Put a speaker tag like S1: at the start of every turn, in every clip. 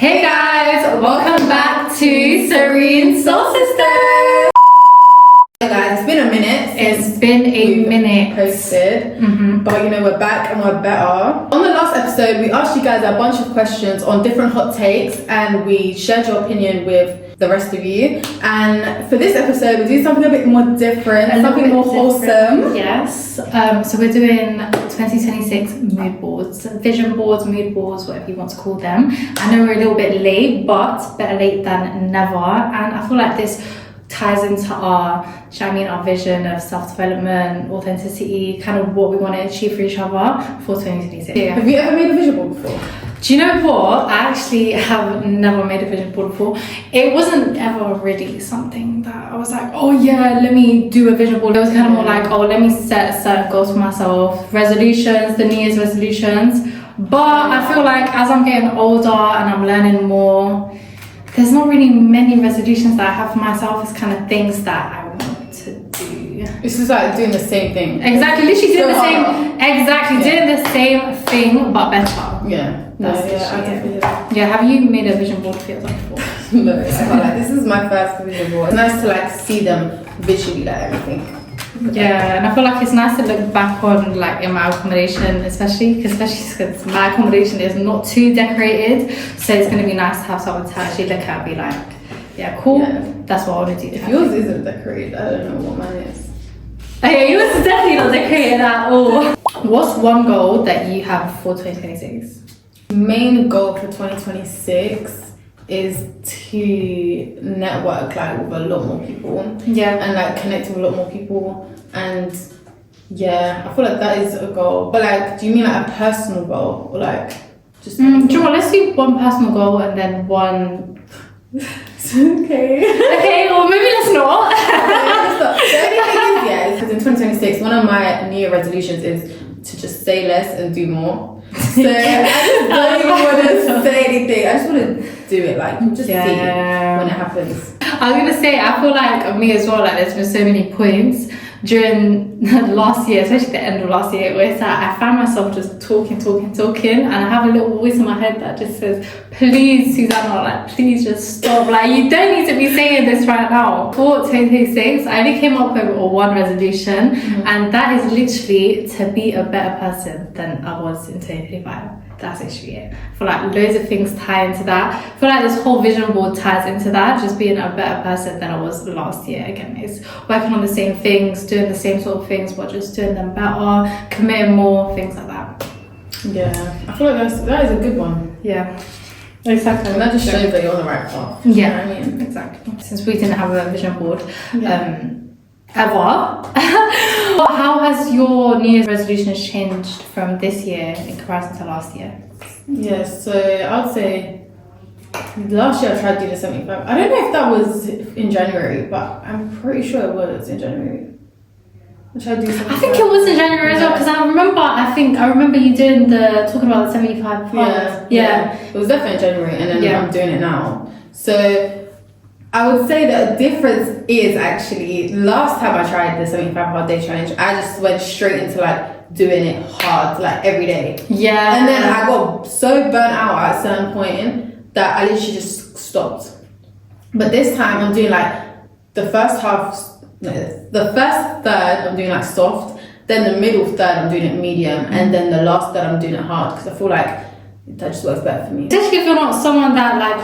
S1: Hey guys, welcome back to SereneSoulSisters.
S2: Hey guys, it's been a minute.
S1: It's been a minute.
S2: Posted, but you know we're back and we're better. On the last episode, we asked you guys a bunch of questions on different hot takes, and we shared your opinion with the rest of you. And for this episode, we're doing something a bit more different, something more wholesome.
S1: Yes. So we're doing 2026 mood boards, vision boards, mood boards, whatever you want to call them. I know we're a little bit late, but better late than never. And I feel like this ties into our vision of self-development, authenticity, kind of what we want to achieve for each other for 2026.
S2: Yeah. Have you ever made a vision board before?
S1: Do you know what? I actually have never made a vision board before. It wasn't ever really something that I was like, oh yeah, let me do a vision board. It was kind of more like, oh, let me set certain goals for myself, resolutions, the New Year's resolutions. But I feel like as I'm getting older and I'm learning more, there's not really many resolutions that I have for myself. It's kind of things that I want to do.
S2: It's just like doing the same thing.
S1: Exactly, literally doing the same.
S2: Yeah.
S1: Doing the same thing but better.
S2: Yeah.
S1: That's yeah. Have you made a vision board for yourself before?
S2: No, this is my first vision board. It's nice to like see them visually, like everything.
S1: Yeah, and I feel like it's nice to look back on like in my accommodation, especially because my accommodation is not too decorated, so it's going to be nice to have someone to actually look at and be like, yeah, cool, that's what I want to do.
S2: If yours isn't decorated, I don't know what mine is.
S1: Okay, yours is definitely not decorated at all. What's one goal that you have for 2026?
S2: Main goal for 2026 is to network like with a lot more people.
S1: Yeah.
S2: And like connect with a lot more people. And yeah, I feel like that is a goal. But like, do you mean like a personal goal or like just?
S1: Do you know what? Let's do one personal goal and then one.
S2: Okay.
S1: Okay, or maybe let's not.
S2: The only thing is, yeah, is because in 2026, one of my New Year resolutions is to just say less and do more. So I just don't even want to say anything. I just want to do it, like just see when it happens.
S1: I was gonna say, I feel like me as well, like there's been so many points during last year, especially the end of last year, where it's like I found myself just talking, and I have a little voice in my head that just says, please Susanna, like please just stop, like you don't need to be saying this right now. For 2026, I only came up with one resolution, and that is literally to be a better person than I was in 2025. That's actually it. I feel like loads of things tie into that. I feel like this whole vision board ties into that, just being a better person than I was last year. Again, it's working on the same things, doing the same sort of things, but just doing them better, committing more, things like that.
S2: Yeah, I feel like that is a good one.
S1: Yeah, exactly.
S2: And that just shows that you're on the right path.
S1: Yeah,
S2: you know what I mean?
S1: exactly. Since we didn't have a vision board, ever. How has your New Year's resolutions changed from this year in comparison to last year?
S2: Yeah, so I would say last year I tried to do the 75. I don't know if that was in January, but I'm pretty sure it was in January. I tried to do 75.
S1: I think it was in January as well, because I remember you doing talking about the 75 hard.
S2: Yeah. It was definitely in January, and then I'm doing it now. So I would say that a difference is actually last time I tried the 75 hard day challenge, I just went straight into like doing it hard, like every day. Yeah. And then I got so burnt out at a certain point that I literally just stopped. But this time I'm doing like the first third I'm doing like soft, then the middle third I'm doing it medium, and then the last third I'm doing it hard, because I feel like that just works better for me.
S1: Especially if you're not someone that like,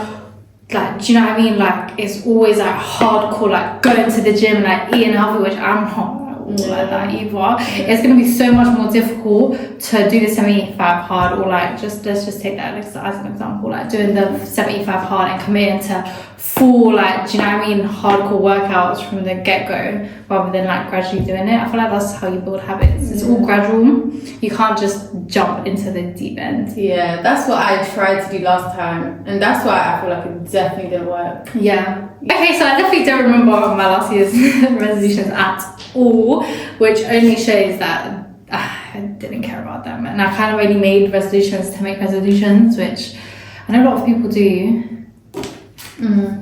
S1: do you know what I mean? Like, it's always like hardcore, like going to the gym, like eating healthy, which I'm not like that either. Yeah. It's gonna be so much more difficult to do the 75 hard, or like let's just take that as an example, like doing the 75 hard and committing to full, like, do you know what I mean, hardcore workouts from the get-go, rather than like gradually doing it. I feel like that's how you build habits. It's all gradual. You can't just jump into the deep end.
S2: Yeah, that's what I tried to do last time, and that's why I feel like it definitely didn't work.
S1: Yeah. Okay, so I definitely don't remember my last year's resolutions at all, which only shows that I didn't care about them, and I kind of only made resolutions to make resolutions, which I know a lot of people do.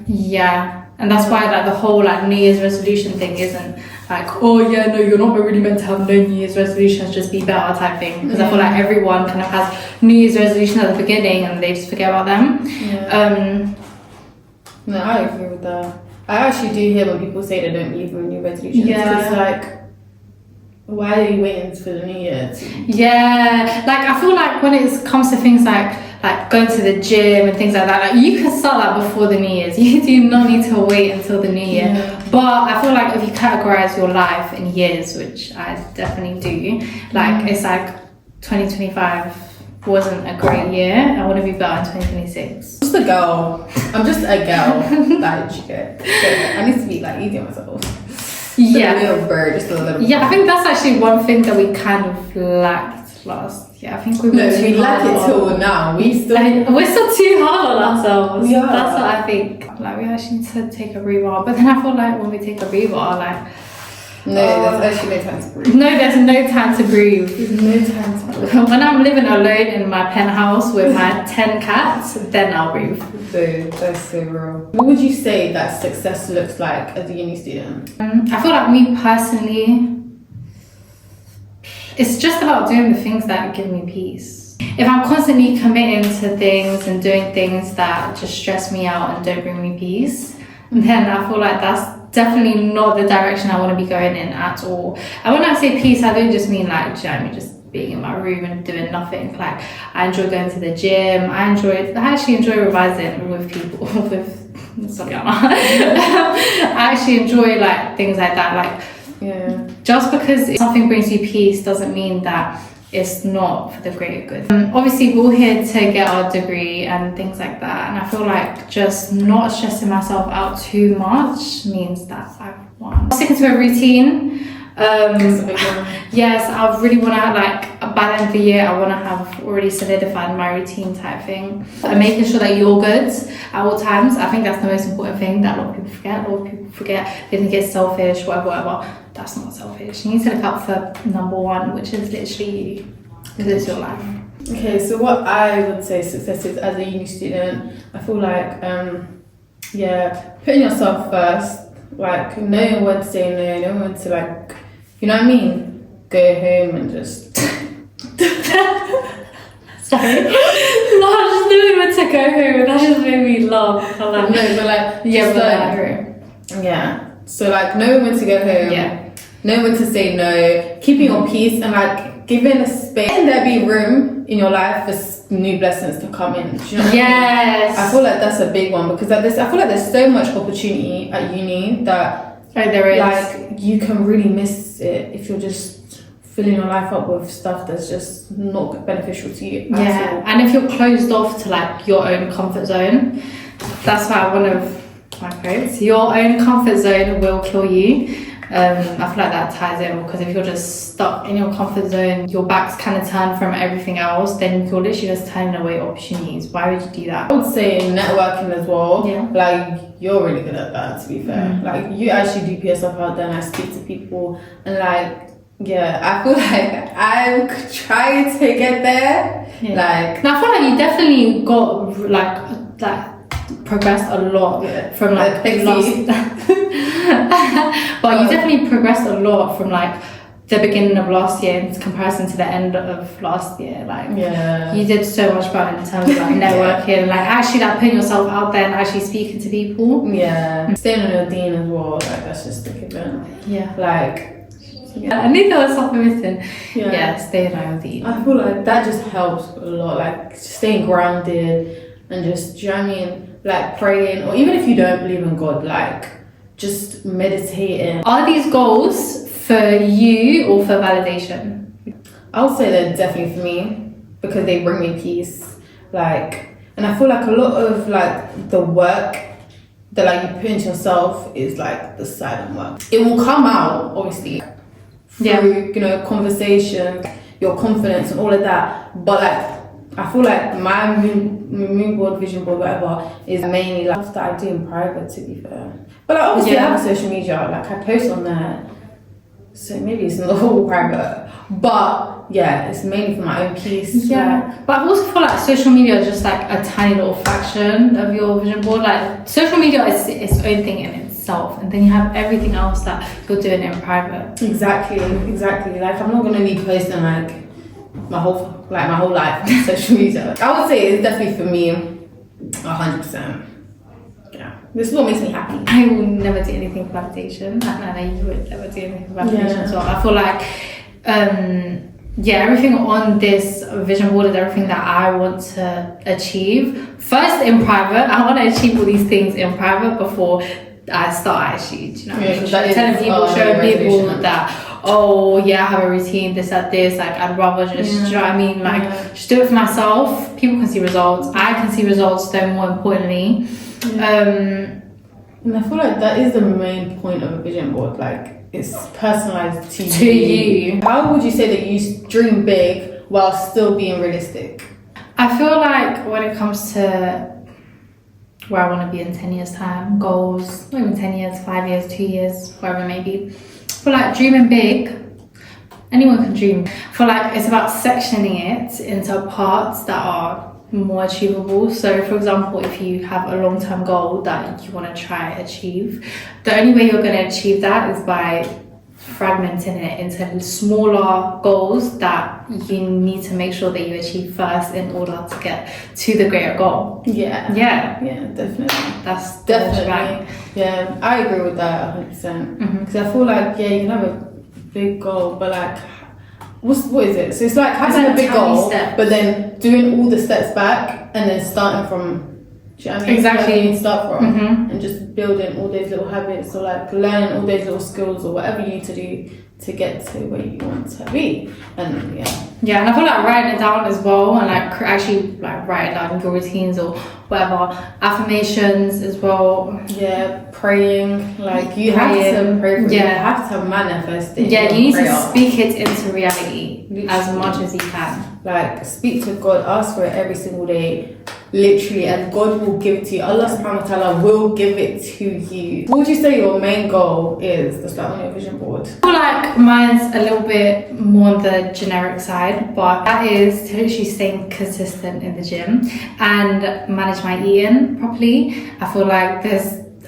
S1: Yeah, and that's why like the whole like New Year's resolution thing isn't like, oh yeah, no, you're not really meant to have no New Year's resolutions, just be better type thing. Because I feel like everyone kind of has New Year's resolution at the beginning and they just forget about them.
S2: No, I agree with that. I actually do hear when people say they don't believe in New resolutions. Because like, why are you waiting for the New Year?
S1: Yeah, like I feel like when it comes to things like going to the gym and things like that, like you can start that before the New Year's. You do not need to wait until the New Year. But I feel like if you categorize your life in years, which I definitely do, like it's like 2025 wasn't a great year. I want to be better in 2026.
S2: Just a girl. I'm just a girl. Like, I need to be like easy on myself. Just a little bird, just a little bird.
S1: I think that's actually one thing that we kind of lacked last year. I think we
S2: lack it till now. We're
S1: still too hard on ourselves.
S2: Yeah.
S1: That's what I think. Like we actually need to take a rebar. But then I feel like when we take a rebar, like
S2: there's actually no time to breathe.
S1: No, there's no time to breathe.
S2: There's no time to breathe.
S1: When I'm living alone in my penthouse with my 10 cats, then I'll breathe.
S2: That's so real. What would you say that success looks like as a uni student?
S1: I feel like me personally, it's just about doing the things that give me peace. If I'm constantly committing to things and doing things that just stress me out and don't bring me peace, then I feel like that's definitely not the direction I want to be going in at all. And when I say peace, I don't just mean like, just being in my room and doing nothing. Like I enjoy going to the gym. I actually enjoy revising with people. I actually enjoy like things like that. Like just because something brings you peace doesn't mean that it's not for the greater good. Obviously we're all here to get our degree and things like that, and I feel like just not stressing myself out too much means that I've won. Sticking to a routine. Yes, I really want to like by the end of the year I want to have already solidified my routine type thing, and making sure that you're good at all times. I think that's the most important thing that a lot of people forget. They think it's selfish, whatever. That's not selfish. You need to look out for number one, which is literally you, because it's your life.
S2: Okay, so what I would say success is as a uni student, I feel like putting yourself first, like knowing when to say no, knowing when to like, you know what I mean, go home and just
S1: sorry. No, I just knew when to go home. That just made me laugh. So like knowing when to go home, knowing when to say no, keeping your peace, and like giving a space, and there be room in your life for new blessings to come in. Do you know what I mean? I feel like that's a big one, because I feel like there's so much opportunity at uni that there is.
S2: Like you can really miss it if you're just filling your life up with stuff that's just not beneficial to you.
S1: And if you're closed off to like your own comfort zone, that's why one of my quotes, your own comfort zone will kill you. I feel like that ties in, because if you're just stuck in your comfort zone, your back's kind of turned from everything else, then you're literally just turning away opportunities. Why would you do that?
S2: I would say networking as well. Like you're really good at that, to be fair. Like you actually do put yourself out there, and I speak to people, and like I feel like I'm trying to get there. Like
S1: now I feel like you definitely got like that progressed a lot from like last but you definitely progressed a lot from like the beginning of last year in comparison to the end of last year. Like you did so much better in terms of like networking, like actually like putting yourself out there and actually speaking to people. Staying on your dean as well, like that's just a given. Like I knew there was something missing. Staying on your dean.
S2: I feel like that just helps a lot, like staying grounded and just, do you know what I mean, like praying, or even if you don't believe in God, like just meditating.
S1: Are these goals for you or for validation?
S2: I would say they're definitely for me, because they bring me peace. Like, and I feel like a lot of like the work that like you put into yourself is like the silent work. It will come out obviously through you know, conversation, your confidence and all of that, but like I feel like my mood board, vision board, whatever, is mainly like stuff that I do in private, to be fair. But like, obviously I have social media, like I post on there, so maybe it's not all private, but it's mainly for my own peace.
S1: But I also feel like social media is just like a tiny little fraction of your vision board. Like social media is its own thing in itself, and then you have everything else that you're doing in private.
S2: Exactly. Like, I'm not gonna be posting like my whole life on social media. I would say it's definitely for me 100%. Yeah, this is what makes me happy.
S1: I will never do anything for validation. No, you would never do anything for validation as well. I feel like everything on this vision board is everything that I want to achieve. First in private, I want to achieve all these things in private before I start actually. Do you know what I mean? Telling people, showing people that, I have a routine, this, that, this. Like, I'd rather just, do you know what I mean? Like, just do it for myself. People can see results. I can see results, though, more importantly.
S2: And I feel like that is the main point of a vision board. Like, it's personalized to
S1: you.
S2: How would you say that you dream big while still being realistic?
S1: I feel like when it comes to where I want to be in 10 years time, goals, not even 10 years, 5 years, 2 years, whatever it may be, I feel like dreaming big, anyone can dream. I feel like it's about sectioning it into parts that are more achievable. So for example, if you have a long-term goal that you want to try achieve, the only way you're going to achieve that is by fragmenting it into smaller goals that you need to make sure that you achieve first in order to get to the greater goal.
S2: Yeah, definitely.
S1: That's
S2: definitely
S1: right.
S2: Yeah, I agree with that 100%. Because I feel like you can have a big goal, but like what is it? So it's like having a big goal, but then doing all the steps back and then starting from, do you know what I mean?
S1: Exactly.
S2: Where you start from, and just building all those little habits, or like learning all those little skills or whatever you need to do to get to where you want to be. And
S1: and I feel like writing it down as well, and like actually like writing down your routines or whatever, affirmations as well.
S2: Praying, like you have to pray for it. You have to manifest it.
S1: You need to speak it into reality as much as you can.
S2: Like, speak to God, ask for it every single day, literally, and God will give it to you. Allah subhanahu wa ta'ala will give it to you. What would you say your main goal is that's like on your vision board?
S1: I feel like mine's a little bit more on the generic side, but that is to literally staying consistent in the gym and manage my eating properly. I feel like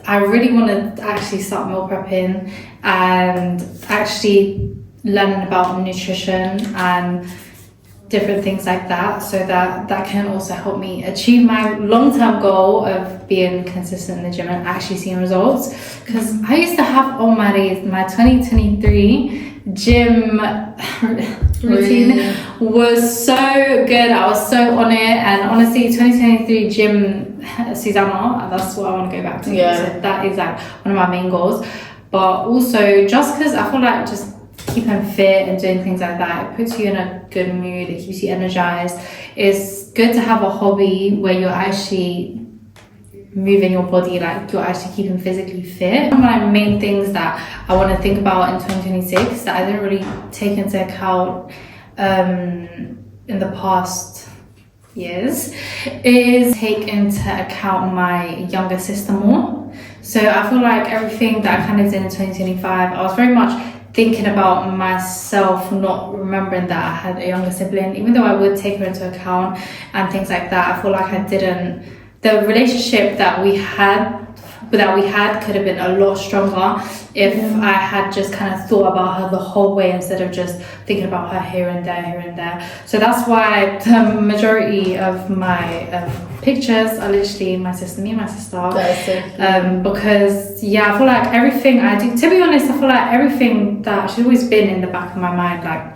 S1: I really want to actually start meal prepping and actually learning about nutrition and different things like that, so that can also help me achieve my long-term goal of being consistent in the gym and actually seeing results. Because I used to have on my 2023 gym routine was so good. I was so on it, and honestly 2023 gym Susanna, that's what I want to go back to. So that is like one of my main goals. But also just because I feel like just keeping fit and doing things like that, it puts you in a good mood, it keeps you energized. It's good to have a hobby where you're actually moving your body, like you're actually keeping physically fit. One of my main things that I want to think about in 2026 that I didn't really take into account in the past years is take into account my younger sister more. So I feel like everything that I kind of did in 2025, I was very much thinking about myself, not remembering that I had a younger sibling. Even though I would take her into account and things like that, I feel like the relationship that we had could have been a lot stronger if I had just kind of thought about her the whole way instead of just thinking about her here and there. So that's why the majority of my pictures are literally me and my sister.
S2: That's so cute.
S1: Because I feel like everything I do, to be honest, I feel like everything that she's always been in the back of my mind, like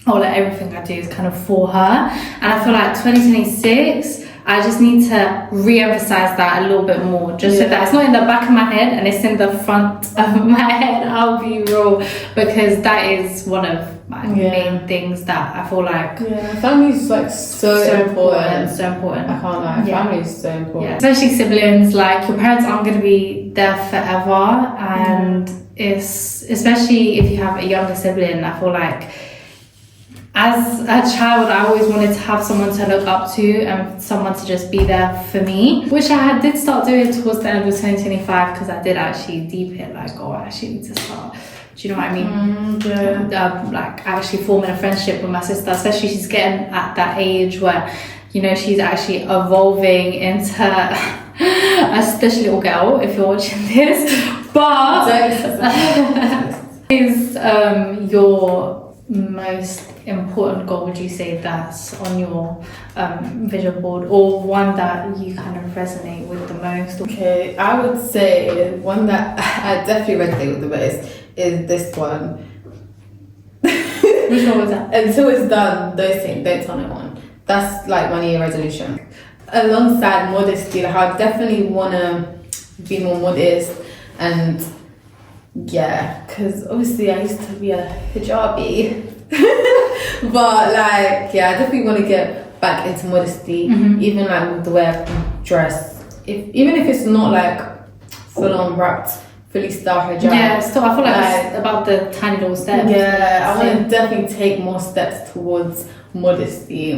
S1: everything I do is kind of for her. And I feel like 2026 I just need to re-emphasize that a little bit more, just so that it's not in the back of my head and it's in the front of my head. I'll be real, because that is one of my main things that I feel like
S2: family is like so important.
S1: So important.
S2: I can't lie. Family is so important.
S1: Especially siblings, like your parents aren't going to be there forever, and it's especially if you have a younger sibling. I feel like as a child, I always wanted to have someone to look up to and someone to just be there for me, which I did start doing towards the end of 2025, because I did actually deep it, like, I actually need to start, do you know what I mean? Like actually forming a friendship with my sister, especially she's getting at that age where, she's actually evolving into especially little girl, if you're watching this. But is your most important goal, would you say, that's on your vision board, or one that you kind of resonate with the most?
S2: Okay, I would say one that I definitely resonate with the most is this one.
S1: Which one was that?
S2: Until it's done, those things, don't tell no one. That's like my New Year resolution. Alongside modesty, like I definitely want to be more modest, and yeah, because obviously I used to be a hijabi. But like, yeah, I definitely want to get back into modesty, even like with the way I dress. Even if it's not like full on wrapped, fully styled hijab.
S1: Yeah, still, I feel like it's about the tiny little steps.
S2: Yeah, I want to definitely take more steps towards modesty,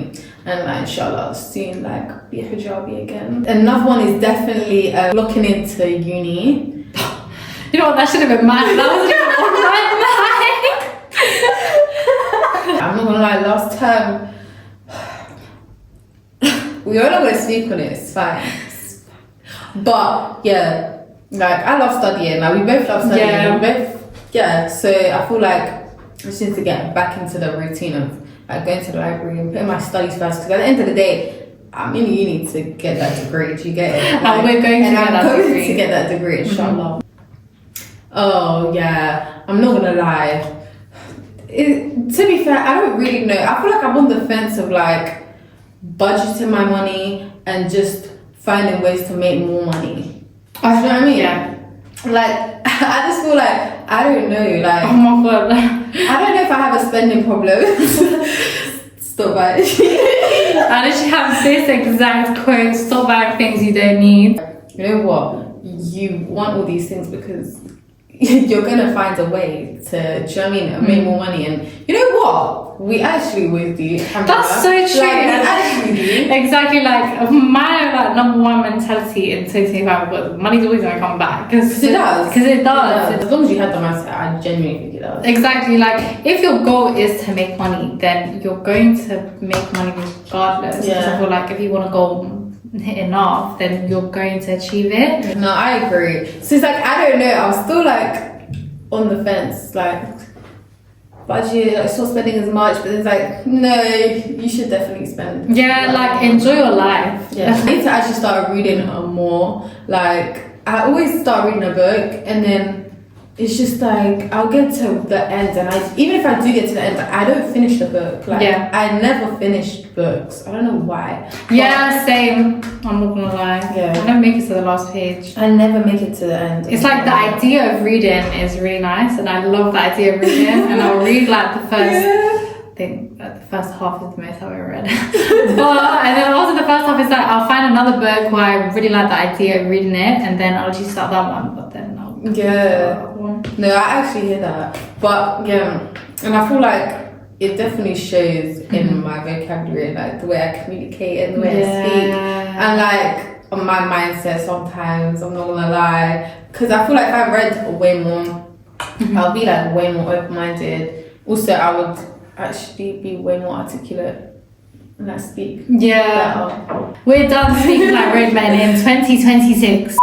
S2: and like inshallah soon like be a hijabi again. Another one is definitely looking into uni.
S1: You know what, that should have been mine. That wasn't even on my mind.
S2: I'm not gonna lie, last term we are not gonna speak on it, it's fine. But yeah, like I love studying, like we both love studying, so I feel like I just need to get back into the routine of like going to the library and putting my studies first, because at the end of the day I'm in uni to get that degree, do you get it? Like,
S1: and we're going to get that
S2: degree, inshallah. Oh yeah, I'm not gonna lie. To be fair, I don't really know. I feel like I'm on the fence of like budgeting my money and just finding ways to make more money. Do you know what I mean?
S1: Yeah.
S2: Like I just feel like I don't know. Like
S1: oh my god,
S2: I don't know if I have a spending problem. Stop buying.
S1: I literally have this exact quote: "Stop buying things you don't need."
S2: You know what? You want all these things because you're gonna find a way to, do you know what I mean, make more money. And you know what? We actually would do.
S1: That's so true.
S2: Like, we actually do.
S1: Exactly, like my like number one mentality in 2025 was money's always gonna come back, because
S2: it does.
S1: As
S2: long as you have the mindset, I genuinely think it does.
S1: Exactly, like if your goal is to make money, then you're going to make money regardless.
S2: Yeah.
S1: Because I feel like if you want to go enough, then you're going to achieve it.
S2: No, I agree. So it's like, I don't know, I was still like on the fence, like budget, like stop spending as much, but it's like, no, you should definitely spend.
S1: Yeah, like enjoy your life.
S2: Yeah, I need to actually start reading more. Like I always start reading a book and then it's just like I'll get to the end, and even if I do get to the end, I don't finish the book. Like I never finish books. I don't know why.
S1: Yeah, same. I'm not gonna lie.
S2: Yeah,
S1: I never make it to the last page.
S2: I never make it to the end.
S1: It's like the idea of reading is really nice, and I love the idea of reading. And I'll read like the first. I think the first half is the most I've ever read. And then also the first half is like I'll find another book where I really like the idea of reading it, and then I'll just start that one. But then I'll
S2: no, I actually hear that. But yeah, and I feel like it definitely shows in my vocabulary, like the way I communicate and the way I speak, and like on my mindset. Sometimes I'm not gonna lie, because I feel like if I read way more, I'll be like way more open-minded. Also, I would actually be way more articulate when I speak.
S1: Yeah, we're done speaking like roadmen in 2026.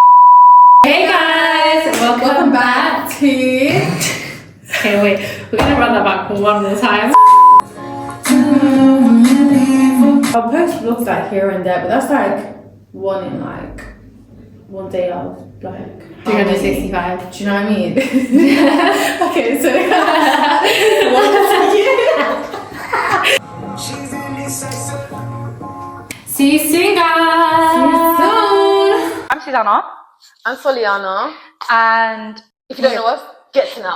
S1: Hey guys, welcome back to. Okay, wait, we're gonna run that back one more time.
S2: I'll post vlogs like here and there, but that's like one day out of like
S1: 365.
S2: Do you know what I mean? Okay, so
S1: see you soon, guys.
S2: See you soon.
S1: I'm Susanna.
S2: I'm Soliana.
S1: And
S2: if you don't know us, get to know.